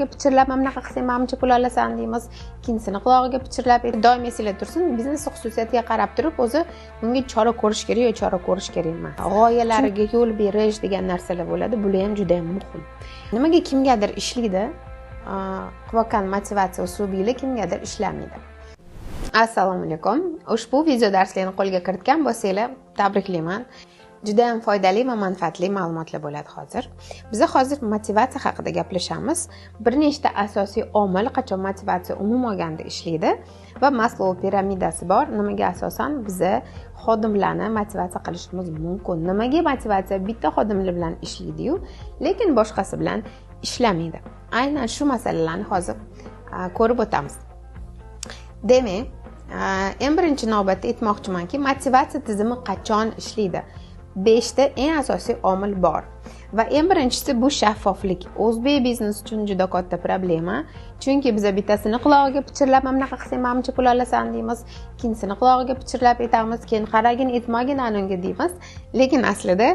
pichirlab mana bunaqa qilsang manimcha pul olasan deymiz. Ikkinchisini qulog'iga pichirlab doim esinglar tursin, biznes xususiyatiga qarab turib o'zi bunga chora ko'rish kerak yoki chora ko'rish kerak emas. G'oyalariga yo'l berish degan narsalar bo'ladi. Bular ham juda ham muhim. Nimaga kimgadir ishlaydi, qilayotgan motivatsiya uslubiga kimgadir ishlamaydi. Assalomu alaykum. Ushbu video darslarni qo'lga kiritgan bo'lsanglar, tabriklayman. Juda ham foydali va manfaatli ma'lumotlar bo'ladi hozir. Biz hozir motivatsiya haqida gaplashamiz. Bir nechta asosiy omil qachon motivatsiya umuman olganda ishlaydi va Maslow piramidasi bor. Nimaga asosan biz xodimlarni motivatsiya qilishimiz mumkin. Nimaga motivatsiya bitta xodimlar bilan ishlaydi-yu, lekin boshqasi bilan ishlamaydi. Aynan shu masalalarni hozir ko'rib o'tamiz. Demak, eng birinchi navbatda aytmoqchimanki, motivatsiya tizimi qachon ishlaydi? 5 ta eng asosiy omil bor. Va eng birinchisi bu shaffoflik. O'zbek biznesi uchun juda katta problema. Chunki biz bittasini qulog'iga pichirlab mana bunaqa qilsang manimcha pul olasan deymiz. Ikkinchisini qulog'iga pichirlab aytamiz, keyin qaragin, aytmagin anunga deymiz. Lekin aslida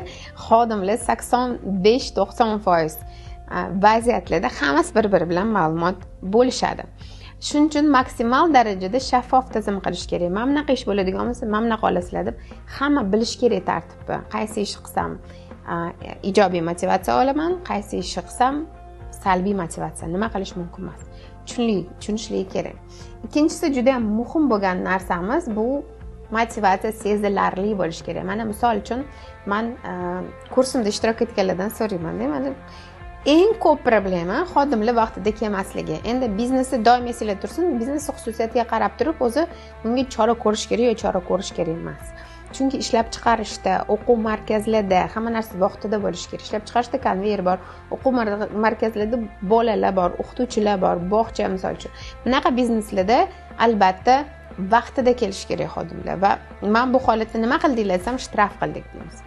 xodimlar 85-90% vaziyatlarda hammasi bir-biri bilan ma'lumot bo'lishadi. Shuning uchun maksimal darajada shaffof tizim qilish kerak. Mana bunaqa ish bo'ladigan bo'lsa, mana bunaqa olasizlar deb hamma bilish kerak tartibni. Qaysi ish qilsam ijobiy motivatsiya olaman, qaysi ish qilsam salbiy motivatsiya. Nima qilish mumkin emas. Tushunishlik kerak. Ikkinchisi juda ham muhim bo'lgan narsamiz bu motivatsiya sezilarli bo'lish kerak. Mana misol uchun men kursimda ishtirok etganlardan so'rayman-da, mana eng ko'p problema xodimlar vaqtida kelmasligi. Endi biznesda doim esinglar tursin, biznes xususiyatiga qarab turib o'zi bunga chora ko'rish kerak yoki chora ko'rish kerak emas. Chunki ishlab chiqarishda, o'quv markazlarida hamma narsa vaqtida bo'lishi kerak. Ishlab chiqarishda konveyer bor, o'quv markazlarida bolalar bor, o'qituvchilar bor, bog'cha misol uchun. Bunaqa bizneslarda albatta vaqtida kelish kerak xodimlar va men bu holatda nima qildinglar desam, shtraf qildik deymiz.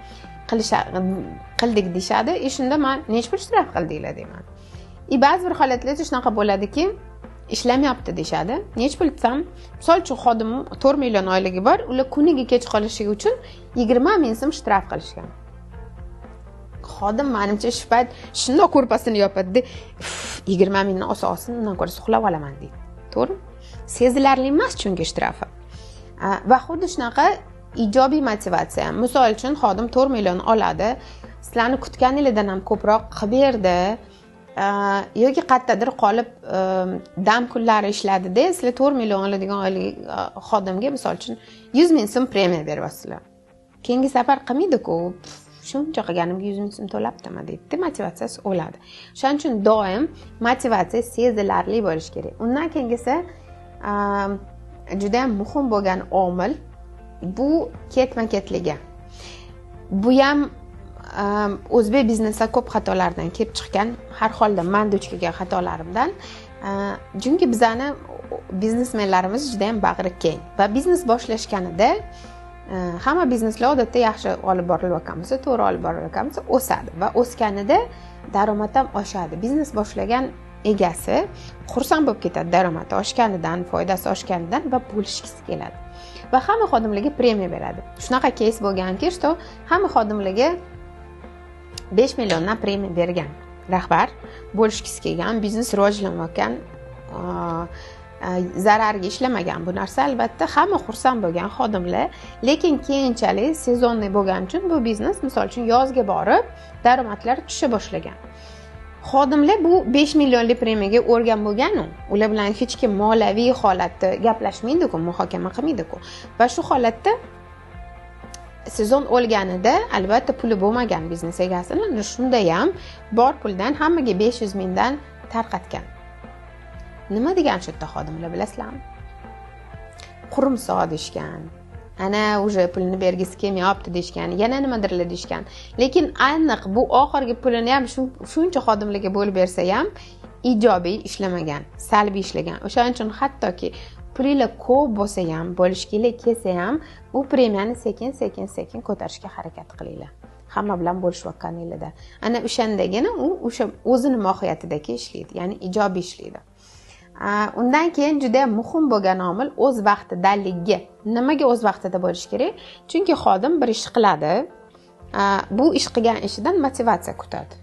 Qildik deyshadi. Shunda men nech pul shtraf qildinglar deyman. Ba'zi bir holatlarda shunaqa bo'ladiki, ishlamayapti deyshadi. Nech pul desam, misol uchun xodim 4 million oyligi bor, ular kuniga kech qolishi uchun 20 ming so'm shtraf qilishgan. Xodim menimcha shu payt shundoq ko'rpasini yopadi, 20 mingni olsin, undan ko'ra uxlab olaman deydi. To'g'ri? Sezilarli emas chunki shtrafi. Va xuddi shunaqa ijobiy motivatsiya. Misol uchun xodim 4 million oladi, sizlarni kutganingizdan ham ko'proq qilib berdi, yoki qayerdadir qolib dam kunlari ishladida, sizlar 4 million oladigan oylik xodimga misol uchun 100 ming so'm premiya beryapsizlar. Keyingi safar qilmaydi-ku, shuncha qilganimga 100 ming so'm to'labdimi deydi, motivatsiyasi o'ladi. Shuning uchun doim motivatsiya sezilarli bo'lish kerak. Undan keyingisi juda ham muhim bo'lgan omil bu ketma-ketligi. Bu ham o'zbek biznesida ko'p xatolardan kelib chiqqan, har holda men duch kelgan xatolarimdan. Chunki bizani biznesmenlarimiz juda ham bag'ri keng va biznes boshlashganida hamma bizneslar odatda yaxshi olib borilayotgan bo'lsa, to'g'ri olib borilayotgan bo'lsa, o'sadi va o'sganida daromad ham oshadi. Biznes boshlagan egasi xursand bo'lib ketadi daromadi oshganidan, foydasi oshganidan va bo'lishgisi keladi. Va hamma xodimlarga premiya beradi. Shunaqa keys bo'lganki, что hamma xodimlarga 5 milliondan premiya bergan. Rahbar bo'lishgisi kelgan, biznes rivojlanayotgan, zararga ishlamagan bu narsa albatta hamma xursand bo'lgan xodimlar, lekin keyinchalik sezonniy bo'lgani uchun bu biznes misol uchun yozga borib daromadlar tusha boshlagan. Xodimlar bu 5 millionlik premiyaga o'rgan bo'lgan-u, ular bilan hech kim moliyaviy holatda gaplashmaydi-ku, muhokama qilmaydi-ku. Va shu holatda sezon o'lganida albatta puli bo'lmagan biznes egasini shunda ham bor puldan hammaga 500 mingdan tarqatgan. Nima degan shu yerda xodimlar bilasizlarmi? Qurumsoq deyishgan. Ana уже pulni bergisi kelmayapti deyishgan, yana nimadirlar deyishgan. Lekin aniq bu oxirgi pulini ham shuncha xodimlarga bo'lib bersa ham ijobiy ishlamagan, salbiy ishlagan. O'shaning uchun hattoki pulinglar ko'p bo'lsa ham, bo'lishkilar kelsa ham, bu premiyani sekin ko'tarishga harakat qilinglar. Hamma bilan bo'lishayotganingizda. Ana o'shandagina u o'sha o'zini mohiyatidagi ishlaydi, ya'ni ijobiy ishlaydi. Undan keyin juda muhim bo'lgan omil o'z vaqtidaligi. Nimaga o'z vaqtida bo'lish kerak? Chunki xodim bir ish qiladi, bu ish qilgan ishidan motivatsiya kutadi.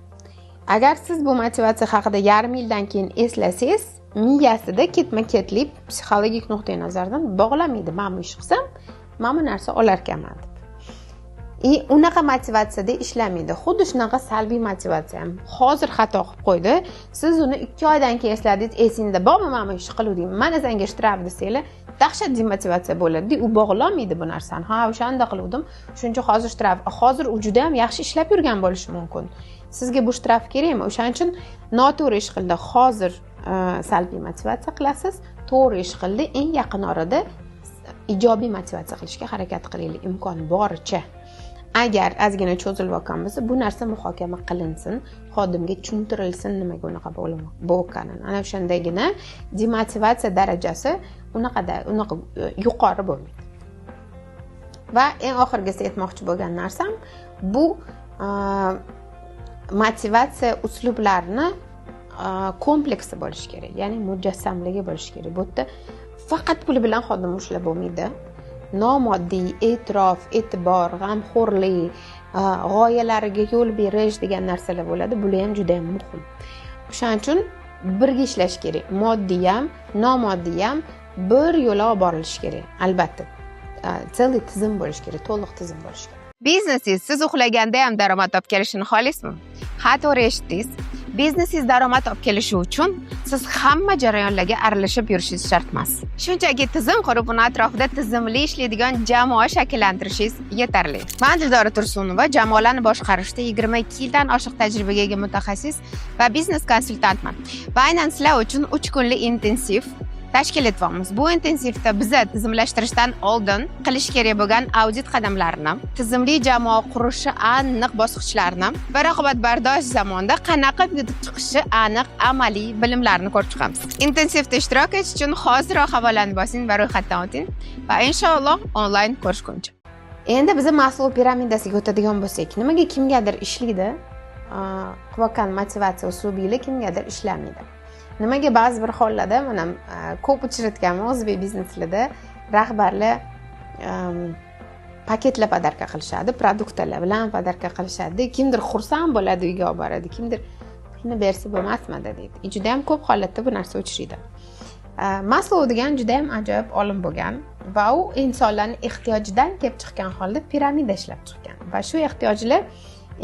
agar siz bu motivatsiya haqida yarim yildan keyin eslasangiz, miyasida ketma-ketlik psixologik nuqtai nazardan bog'lamaydi. Men bu ish qilsam, men bu narsa olar ekanman deb. Unaqa motivatsiyada ishlamaydi. Xuddi shunaqa salbiy motivatsiya ham. Hozir xato qilib qo'ydi. Siz uni 2 oydan keyin esladingiz, esingizda bormi men bu ishni qiluvdim. Mana senga shtraf desanglar, dahshat demotivatsiya bo'ladi. U bog'lamaydi bu narsani. Ha, o'shanda qiluvdim. Shuncha hozir shtraf. Hozir u juda ham yaxshi ishlab yurgan bo'lishi mumkin. Sizga bu shtraf kerakmi? O'shaning uchun noto'g'ri ish qildi. Hozir salbiy motivatsiya qilasiz. To'g'ri ish qildi. Eng yaqin orada ijobiy motivatsiya qilishga harakat qilaylik, imkon boricha. Agar ozgina cho'zilib qolgan bo'lsa, bu narsa muhokama qilinsin, xodimga tushuntirilsin nimaga unaqa bo'lganini. Ana o'shandagina demotivatsiya darajasi unaqa yuqori bo'lmaydi. Va eng oxirgisi aytmoqchi bo'lgan narsam bu motivatsiya uslublarini kompleksi bo'lishi kerak, ya'ni mujassamligi bo'lishi kerak. Bu yerda faqat pul bilan xodim ushlab bo'lmaydi. Nomoddiy e'tirof, e'tibor, g'amxo'rlik, g'oyalariga yo'l berish degan narsalar bo'ladi. Bular ham juda ham muhim. O'shaning uchun birga ishlash kerak. Moddiy ham, nomoddiy ham bir yo'la olib borilishi kerak. Albatta, to'liq tizim bo'lishi kerak, to'liq tizim bo'lishi kerak. Biznesingiz siz uxlaganda ham daromad olib kelishini xohlaysizmi? Ha, to'g'ri eshitdingiz. Biznesingiz daromad olib kelishi uchun siz hamma jarayonlarga aralashib yurishingiz shart emas. Shunchaki tizim qurib, uni atrofida tizimli ishlaydigan jamoa shakllantirishingiz yetarli. Men Dildora Tursunova, jamoalarni boshqarishda 22 yildan oshiq tajribaga ega mutaxassis va biznes konsultantman. Va aynan sizlar uchun 3 kunlik intensiv tashkil etyapmiz. Bu intensivda biza tizimlashtirishdan oldin qilish kerak bo'lgan audit qadamlarini, tizimli jamoa qurishi aniq bosqichlarini va raqobatbardosh zamonda qanaqa yutib chiqishi aniq amaliy bilimlarni ko'rib chiqamiz. Intensivda ishtirok etish uchun hoziroq havolani bosing va ro'yxatdan o'ting va inshaalloh onlayn ko'rishguncha. Endi biz Maslow piramidasiga o'tadigan bo'lsak, nimaga kimgadir ishlaydi, qilayotgan motivatsiya uslubiga kimgadir ishlamaydi. Nimaga ba'zi bir hollarda mana ko'p uchratganman o'zbek bizneslarida rahbarlar paketlar podarka qilishadi, produktlar bilan podarka qilishadi. Kimdir xursand bo'ladi, uyga olib boradi, kimdir pulni bersa bo'lmasmidi deydi. Juda ham ko'p holatda bu narsa uchraydi. Maslow degan juda ham ajoyib olim bo'lgan va u insonlarning ehtiyojidan kelib chiqqan holda piramida ishlab chiqqan. Va shu ehtiyojlar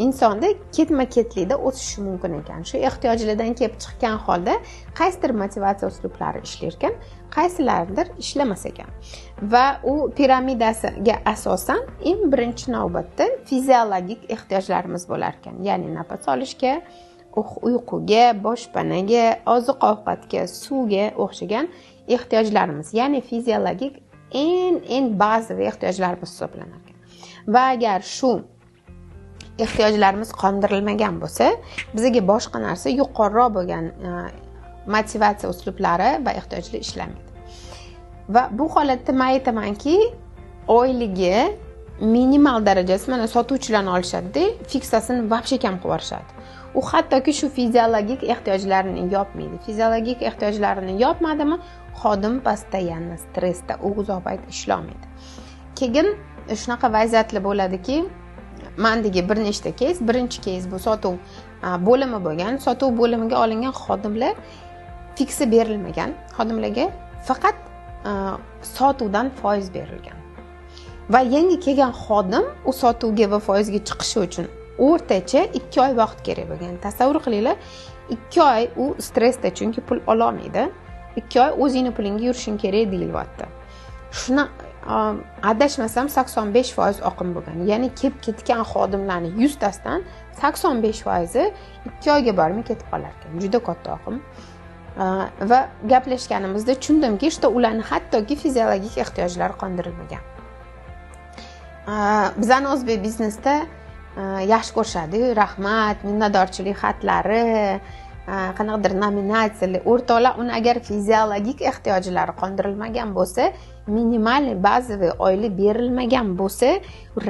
insonda ketma-ketlikda o'sishi mumkin ekan. Shu ehtiyojlardan kelib chiqqan holda qaysidir motivatsiya uslublari ishlar ekan, qaysilaridir ishlamas ekan. Va u piramidasiga asosan eng birinchi navbatda fiziologik ehtiyojlarimiz bo'lar ekan. Ya'ni nafas olishga, uyquga, boshpanaga, oziq-ovqatga, suvga o'xshagan ehtiyojlarimiz, ya'ni fiziologik eng bazaviy ehtiyojlarimiz hisoblanar ekan. Va agar shu ehtiyojlarimiz qondirilmagan bo'lsa, bizga boshqa narsa yuqoriroq bo'lgan motivatsiya uslublari va ehtiyojlar ishlamaydi. Va bu holatda men aytamanki, oyligi minimal darajasi mana sotuvchilarni olishadi, fiksasini vobshe kam qilib yuborishadi. U hattoki shu fiziologik ehtiyojlarini yopmaydi. Fiziologik ehtiyojlarini yopmadimi, xodim postoyanno stressda uzoq payt ishlamaydi. Keyin shunaqa vaziyatlar bo'ladiki, mendagi bir nechta keys, birinchi keys bu sotuv bo'limi bo'lgan. Sotuv bo'limiga olingan xodimlar fiksi berilmagan. Xodimlarga faqat sotuvdan foiz berilgan. Va yangi kelgan xodim u sotuvga va foizga chiqishi uchun o'rtacha 2 oy vaqt kerak bo'lgan. Tasavvur qilinglar, 2 oy u stressda, chunki pul ola olmaydi. 2 oy o'zingni pulingga yurishing kerak deyilyapti. Shuni adashmasam 85% oqim bo'lgan. Ya'ni kelib ketgan xodimlarning 100 tasidan 85% 2 oyga bormay ketib qolar ekan. Juda katta oqim. Va gaplashganimizda tushundimki, ularning hattoki fiziologik ehtiyojlari qondirilmagan. Bizning o'zbek biznesda yaxshi ko'rishadi, rahmat, minnatdorchilik xatlari, qanaqadir nominatsiyalar, o'rtoqlar uni agar fiziologik ehtiyojlari qondirilmagan bo'lsa, minimal bazaviy oylik berilmagan bo'lsa,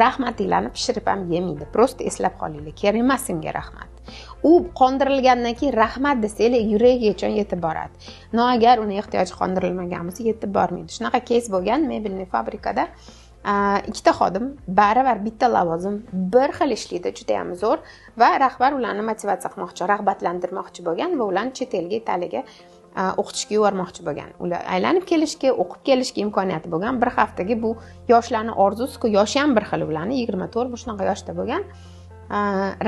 rahmatinglarni pishirib ham yemaydi. Prosta eslab qolinglar, kerak emas senga rahmat. U qondirilgandan keyin rahmat desanglar yuragigacha yetib boradi. No, agar uni ehtiyoji qondirilmagan bo'lsa, yetib bormaydi. Shunaqa keys bo'lgan mebelniy fabrikada ikkita xodim baravar bitta lavozim bir xil ishlaydi, juda ham zo'r va rahbar ularni motivatsiya qilmoqchi, rag'batlantirmoqchi bo'lgan va ularni chet elga, Italiyaga o'qitishga yubormoqchi bo'lgan. Ular aylanib kelishga, o'qib kelishga imkoniyati bo'lgan. Bir haftaga bu yoshlarning orzusi-ku, yoshi ham bir xil ularni 24 shunaqa yoshda bo'lgan.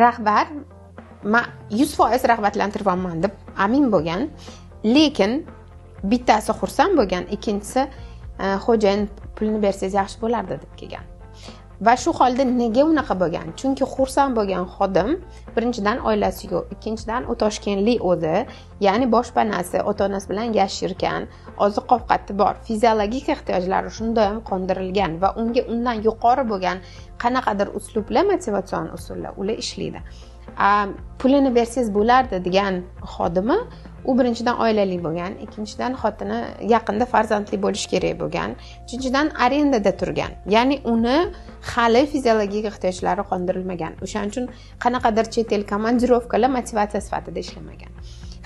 Rahbar 100% rag'batlantiryapman deb amin bo'lgan, lekin bittasi xursand bo'lgan, ikkinchisi xo'jayin pulni bersangiz yaxshi bo'lardi deb kelgan. Va shu holda nega unaqa bo'lgan? Chunki xursand bo'lgan xodim birinchidan oilasi yo'q, ikkinchidan u Toshkentlik o'zi, ya'ni boshpanasi, ota-onasi bilan yashirgan, oziq-ovqati bor, fiziologik ehtiyojlari shunday ham qondirilgan va unga undan yuqori bo'lgan qanaqadir uslublar, motivatsion usullar ular ishlaydi. Pulini bersangiz bo'lardi degan xodimi u birinchidan oilali bo'lgan, ikkinchidan xotini yaqinda farzandli bo'lish kerak bo'lgan, uchinchidan arendada turgan. Ya'ni uni hali fiziologik ehtiyojlari qondirilmagan. O'shaning uchun qanaqadir chet el komandirovkalar motivatsiya sifatida ishlamagan.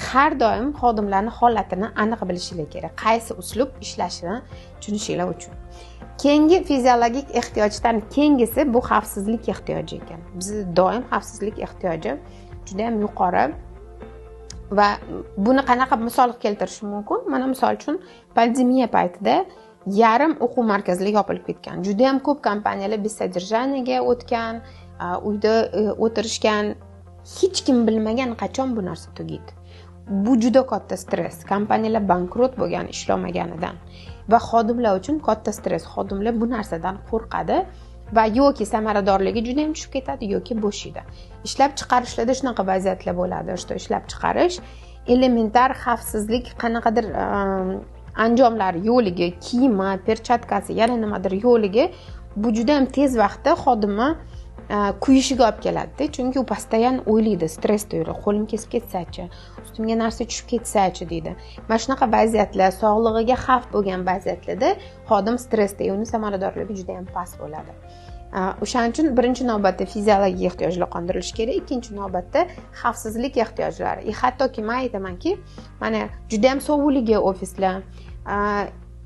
Har doim xodimlarning holatini aniq bilishinglar kerak. Qaysi uslub ishlashini tushunishinglar uchun. Keyingi fiziologik ehtiyojdan keyingisi bu xavfsizlik ehtiyoji ekan. Bizda doim xavfsizlik ehtiyoji juda ham yuqori. Va buni qanaqa misol keltirishim mumkin? Mana misol uchun pandemiya paytida yarim o'quv markazlari yopilib ketgan. Juda ham ko'p kompaniyalar besodержаниеga o'tgan, uyda o'tirishgan. Hech kim bilmagan qachon bu narsa tugaydi. Bu juda katta stress. Kompaniyalar bankrot bo'lgan ishlamaganidan va xodimlar uchun katta stress. Xodimlar bu narsadan qo'rqadi va yoki samaradorligi juda ham tushib ketadi yoki bo'shaydi. Ishlab chiqarishlarda shunaqa vaziyatlar bo'ladi. Что ishlab chiqarish elementar xavfsizlik qanaqadir anjomlar yo'liga, kiyimi, perchatkasi, yana nimadir yo'liga bu juda ham tez vaqtda xodimni kuyishiga olib keladi. Chunki u postoyan o'ylaydi, stress tuyadi. Qo'lim kesib ketsa-chi, ustimga narsa tushib ketsa-chi deydi. Mana shunaqa vaziyatlar, sog'lig'iga xavf bo'lgan vaziyatlarda xodim stressda, uni samaradorligi juda ham past bo'ladi. O'shaning uchun birinchi navbatda fiziologik ehtiyojlar qondirilishi kerak, ikkinchi navbatda xavfsizlik ehtiyojlari. Hattoki men aytamanki, mana juda ham sovuqligi ofislar,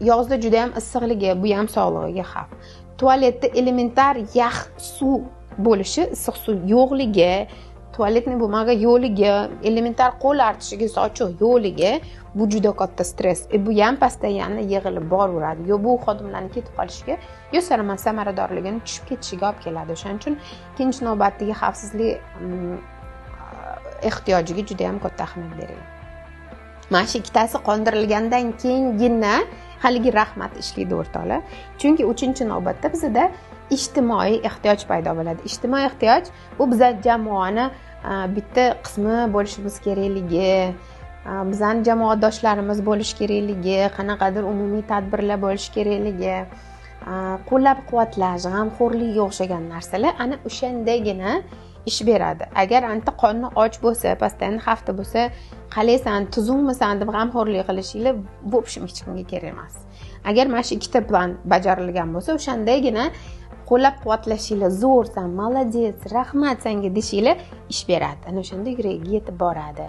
yozda juda ham issiqligi, bu ham sog'lig'iga xavf. Tualetda elementar yaxshi suv bo'lishi, issiq suv yo'qligi, tualetni bo'lmagan yo'ligi, elementar qo'l artishiga sochuv yo'ligi bu juda katta stress. Bu ham postoyanni yig'ilib boraveradi. Yo bu xodimlarning ketib qolishiga, yo samaradorligini tushib ketishiga olib keladi. O'shaning uchun ikkinchi navbatdagi xavfsizlik ehtiyojiga juda ham katta ahamiyat beriladi. Mana shu ikkitasi qondirilgandan keyingina haligi rahmat ishlaydi o'rtoqlar. Chunki 3-navbatda bizda ijtimoiy ehtiyoj paydo bo'ladi. Ijtimoiy ehtiyoj bu bizning jamoani bitta qismi bo'lishimiz kerakligi, bizning jamoadoshlarimiz bo'lish kerakligi, qanaqadir umumiy tadbirlar bo'lish kerakligi, qo'llab-quvvatlash, g'amxo'rlikka o'xshagan narsalar ana o'shandagina ish beradi. Agar anta qonni och bo'lsa, pastayan hafta bo'lsa, qalaysan, tuzukmisan deb g'amxo'rlik qilishinglar bu hech kimga kerak emas. Agar mana shu ikkita plan bajarilgan bo'lsa, o'shandagina qo'llab-quvvatlashinglar, zo'rsan, молодец, rahmat senga deshinglar ish beradi. Ana o'shanda yuragiga yetib boradi.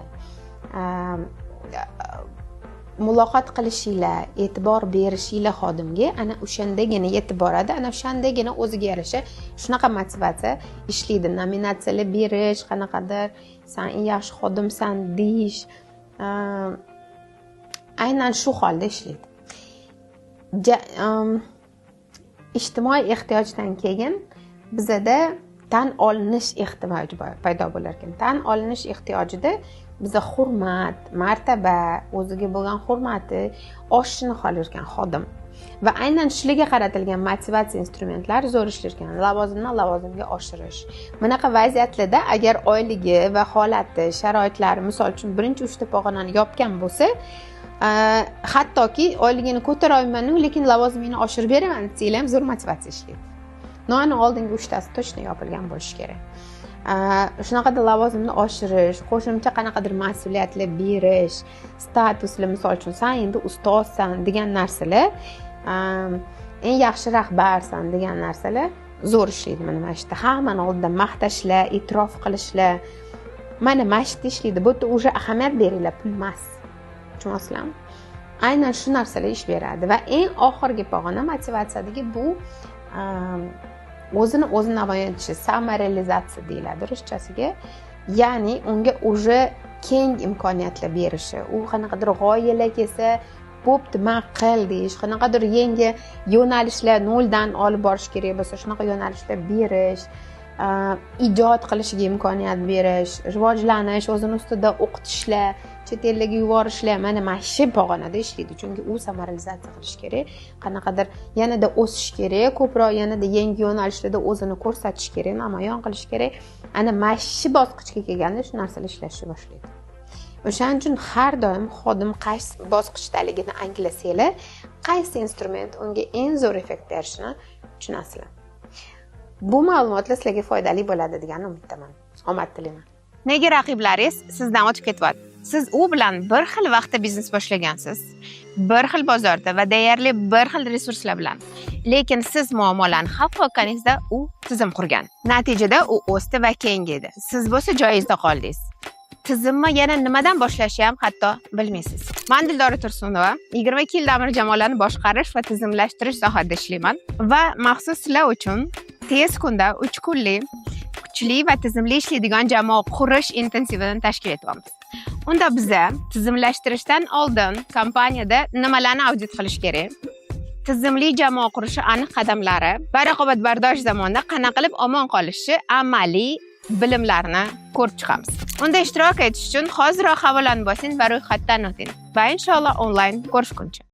Muloqot qilishinglar, e'tibor berishinglar xodimga ana o'shandagina yetib boradi. Ana o'shandagina o'ziga yarasha shunaqa motivatsiya ishlaydi. Nominatsiyalar berish, qanaqadir sen eng yaxshi xodimsan deyish, aynan shu holda ishlaydi. Ijtimoiy ehtiyojdan keyin bizda tan olinish ehtiyoji paydo bo'lar ekan. Tan olinish ehtiyojida biza hurmat, martaba, o'ziga bo'lgan hurmati oshishini xohlar ekan xodim. Va aynan shularga qaratilgan motivatsiya instrumentlari zo'r ishlar ekan. Lavozimdan lavozimga oshirish. Bunaqa vaziyatlarda agar oyligi va holati, sharoitlari, misol uchun birinchi 3ta pog'onani yopgan bo'lsa, hattoki oyligini ko'tarolmayman, lekin lavozimini oshirib beraman desanglar ham zo'r motivatsiya ishlaydi. No'ani oldingi 3tasi точно yopilgan bo'lishi kerak. Shunaqada lavozimni oshirish, qo'shimcha qanaqadir mas'uliyatlar berish, statuslar, misol uchun sen endi ustozsan degan narsalar, eng yaxshi rahbarsan degan narsalar zo'r ishlaydi. Mana mashta hammani oldida maqtashlar, e'tirof qilishlar. Mana mashta ishlaydi. Bu yerda уже ahamiyat beringlar, pul emas. Tushunasizlarmi? Aynan shu narsalar ish beradi va eng oxirgi pog'ona motivatsiyadagi bu o'zini o'zi namoyon etishi, samaralizatsiya deyiladi ruschasiga. Ya'ni unga уже keng imkoniyatlar berishi, u qanaqadir g'oyalar kelsa bo'pti, man qil deyish, qanaqadir yangi yo'nalishlar noldan olib borish kerak bo'lsa, shunaqa yo'nalishlar berish, ijod qilishiga imkoniyat berish, rivojlanish, o'zini ustida o'qitishlar, chet ellarga yuborishlar, mana shu pog'onada ishlaydi. Chunki u samaralizatsiya qilish kerak, qanaqadir yanada o'sish kerak, ko'proq yanada yangi yo'nalishlarda o'zini ko'rsatish kerak, namoyon qilish kerak. Ana shu bosqichga kelganda shu narsalar ishlashni boshlaydi. O'shaning uchun har doim xodim qaysi bosqichdaligini anglasanglar, qaysi instrument unga eng zo'r effekt berishini tushunasizlar. Bu ma'lumotlar sizlarga foydali bo'ladi degan umiddaman. Omad tilayman. Nega raqiblaringiz sizdan o'tib ketyapti? Siz u bilan bir xil vaqtda biznes boshlagansiz, bir xil bozorda va deyarli bir xil resurslar bilan. Lekin siz muammolarni hal qilganingizda u tizim qurgan. Natijada u o'sdi va kengaydi. Siz bo'lsa joyingizda qoldingiz. Tizimni yana nimadan boshlashni ham hatto bilmaysiz. Men Dildora Tursunova 22 yil davomida jamoalarni boshqarish va tizimlashtirish sohasida ishlayman va maxsus sizlar uchun tez kunda 3 kunlik kuchli va tizimli ishlaydigan jamoa qurish intensivini tashkil etyapmiz. Unda biza tizimlashtirishdan oldin kompaniyada nimalarni audit qilish kerak, tizimli jamoa qurishi aniq qadamlari va raqobatbardosh zamonda qanaqa qilib omon qolishi amaliy bilimlarni ko'rib chiqamiz. Unda ishtirok etish uchun hoziroq havolani bosing va ro'yxatdan o'ting. Va inshaalloh onlayn ko'rishguncha.